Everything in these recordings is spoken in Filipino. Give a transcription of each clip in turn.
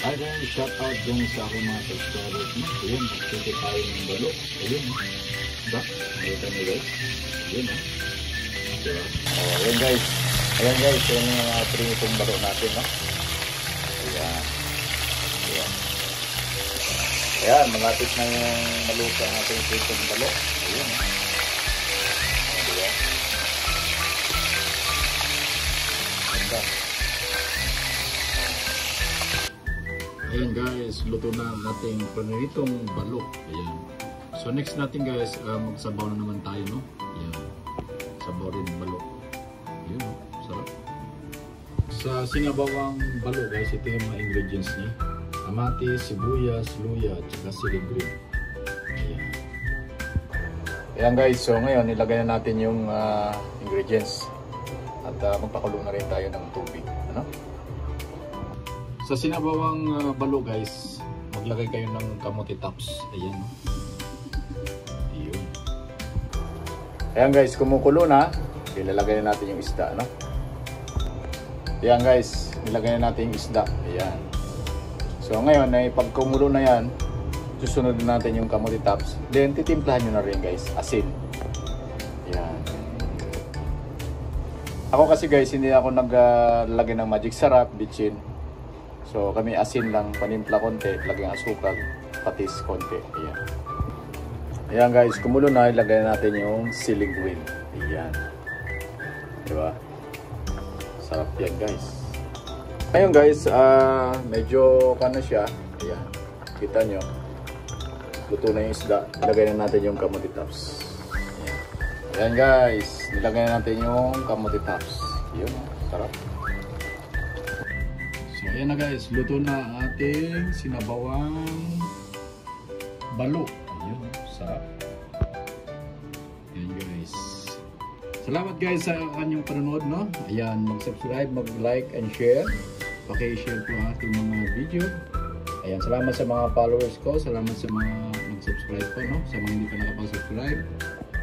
Hi guys, shout out dyan sa aking mga subscribers mo. Ayun, magsuti tayo ng balo. Ayun, diba? Nakita nyo guys. Ayun, diba? Ayan guys. Ayan guys, yung mga prinitong balo natin, no? Ayan. Ayan. Ayan, malapit na yung maluto ang ating prinitong balo. Ayun, diba? Ganda. Ayan guys, luto na ang ating prinitong balo. Ayan. So next natin guys, magsabaw na naman tayo, no? Ayan. Sabaw rin balo. Ayan, sarap. Sa sinabawang balo guys, ito yung mga ingredients niya. Kamatis, sibuyas, luya, at saka siling green. Ayan. Ayan guys, so ngayon nilagay na natin yung ingredients. At magpakulo na rin tayo ng tubig. Ano? Sa sinabawang balo guys, maglagay kayo ng kamote tops. Ayan. Ayun. Ayan guys, kumukulo na. Ilalagay na natin yung isda, no? Ayan guys, nilagay na natin yung isda. Ayan. So ngayon, ay pag kumulo na yan, susunod natin yung kamote tops. Then titimplahan nyo na rin guys, asin. Ayan. Ako kasi guys, hindi ako naglagay ng magic sarap, bitchin. So kami asin lang, panimpla konti, lagyan asukal, patis konti. Ayan. Ayan guys, kumulo na, ilagay natin yung siling green. Ayan. Diba? Sarap yan guys. Ngayon guys, medyo kano siya. Ayan. Kita nyo. Luto na yung isda. Ilagay na natin yung kamote tops. Ayan. Ayan guys, nilagay na natin yung kamote tops. Ayan. Sarap. So ayan na guys, luto na ang ating sinabawang balo. Ayun, sarap. Ayan guys. Salamat guys sa kanyang panonood, no? Ayan, mag-subscribe, mag-like and share. Paki-share po ang ating mga video. Ayan, salamat sa mga followers ko. Salamat sa mga nag-subscribe po, no? Sa mga hindi pa nakapag-subscribe,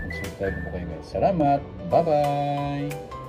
mag-subscribe po kayo guys. Salamat. Bye-bye!